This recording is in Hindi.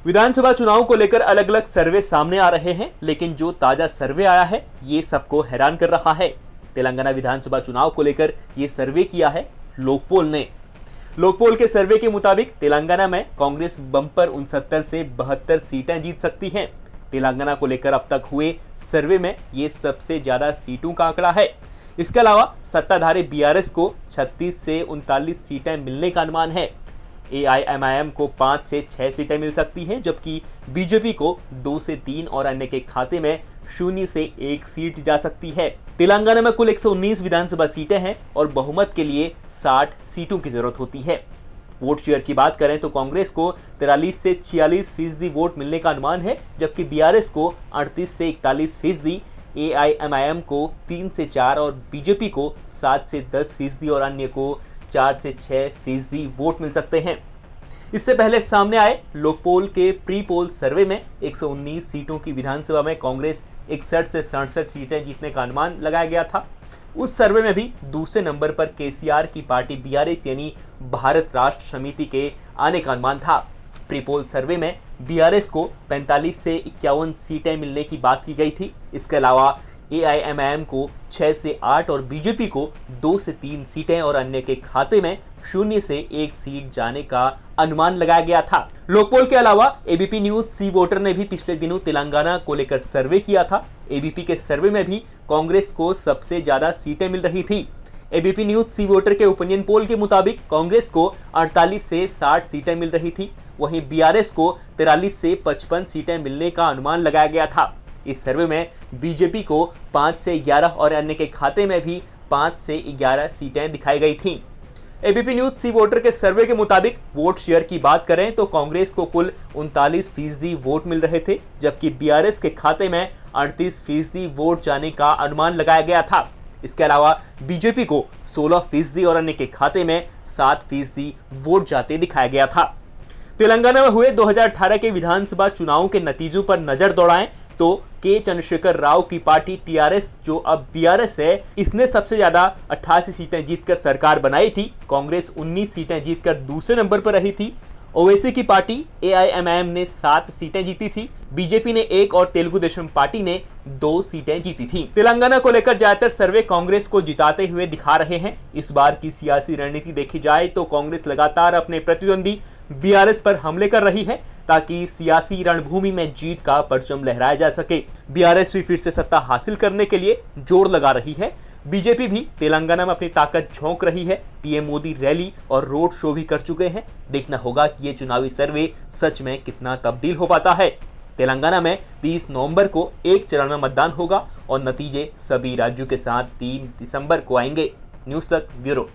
विधानसभा चुनाव को लेकर अलग अलग सर्वे सामने आ रहे हैं, लेकिन जो ताजा सर्वे आया है ये सबको हैरान कर रहा है। तेलंगाना विधानसभा चुनाव को लेकर ये सर्वे किया है लोकपोल ने। लोकपोल के सर्वे के मुताबिक तेलंगाना में कांग्रेस बम्पर 69 से 72 सीटें जीत सकती हैं। तेलंगाना को लेकर अब तक हुए सर्वे में ये सबसे ज्यादा सीटों का आंकड़ा है। इसके अलावा सत्ताधारी बीआरएस को 36 से 39 सीटें मिलने का अनुमान है। एआईएमआईएम को 5 से 6 सीटें मिल सकती हैं, जबकि बीजेपी को 2 से 3 और अन्य के खाते में 0 से 1 सीट जा सकती है। तेलंगाना में कुल 119 विधानसभा सीटें हैं और बहुमत के लिए 60 सीटों की जरूरत होती है। वोट शेयर की बात करें तो कांग्रेस को 43 से 46% वोट मिलने का अनुमान है, जबकि बीआरएस को 38 से 41%, एआईएमआईएम को 3 से 4 और बीजेपी को 7 से 10% और अन्य को 4 से 6% वोट मिल सकते हैं। इससे पहले सामने आए लोकपोल के प्री पोल सर्वे में 119 सीटों की विधानसभा में कांग्रेस 61 से 67 सीटें जीतने का अनुमान लगाया गया था। उस सर्वे में भी दूसरे नंबर पर केसीआर की पार्टी बीआरएस यानी भारत राष्ट्र समिति के आने का अनुमान था। प्री पोल सर्वे में बीआरएस को 45 से 51 सीटें मिलने की बात की गई थी। इसके अलावा एआईएमआईएम को 6 से 8 और बीजेपी को 2 से 3 सीटें और अन्य के खाते में 0 से 1 सीट जाने का अनुमान लगाया गया था। लोकपोल के अलावा एबीपी न्यूज सी वोटर ने भी पिछले दिनों तेलंगाना को लेकर सर्वे किया था। एबीपी के सर्वे में भी कांग्रेस को सबसे ज्यादा सीटें मिल रही थी। एबीपी न्यूज सी वोटर के ओपिनियन पोल के मुताबिक कांग्रेस को 48 से 60 सीटें मिल रही थी, वहीं बीआरएस को 43 से 55 सीटें मिलने का अनुमान लगाया गया था। इस सर्वे में बीजेपी को 5 से 11 और अन्य के खाते में भी 5 से 11 सीटें दिखाई गई थीं। एबीपी न्यूज सी वोटर के सर्वे के मुताबिक वोट शेयर की बात करें तो कांग्रेस को कुल 39% वोट मिल रहे थे, जबकि बीआरएस के खाते में 38% वोट जाने का अनुमान लगाया गया था। इसके अलावा बीजेपी को 16% और अन्य के खाते में 7% वोट जाते दिखाया गया था। तेलंगाना में हुए 2018 के विधानसभा चुनावों के नतीजों पर नजर दौड़ाएं तो के चंद्रशेखर राव की पार्टी टीआरएस, जो अब बीआरएस है, इसने सबसे ज्यादा 88 सीटें जीतकर सरकार बनाई थी। कांग्रेस 19 सीटें जीतकर दूसरे नंबर पर रही थी। ओवैसी की पार्टी एआईएमआईएम ने 7 सीटें जीती थी। बीजेपी ने 1 और तेलुगु देशम पार्टी ने 2 सीटें जीती थी। तेलंगाना को लेकर ज्यादातर सर्वे कांग्रेस को जिताते हुए दिखा रहे हैं। इस बार की सियासी रणनीति देखी जाए तो कांग्रेस लगातार अपने प्रतिद्वंदी बीआरएस पर हमले कर रही है ताकि सियासी रणभूमि में जीत का परचम लहराया जा सके। बीआरएस भी फिर से सत्ता हासिल करने के लिए जोर लगा रही है। बीजेपी भी तेलंगाना में अपनी ताकत झोंक रही है। पीएम मोदी रैली और रोड शो भी कर चुके हैं। देखना होगा कि ये चुनावी सर्वे सच में कितना तब्दील हो पाता है। तेलंगाना में 30 नवंबर को एक चरण में मतदान होगा और नतीजे सभी राज्यों के साथ 3 दिसंबर को आएंगे। न्यूज़ तक ब्यूरो।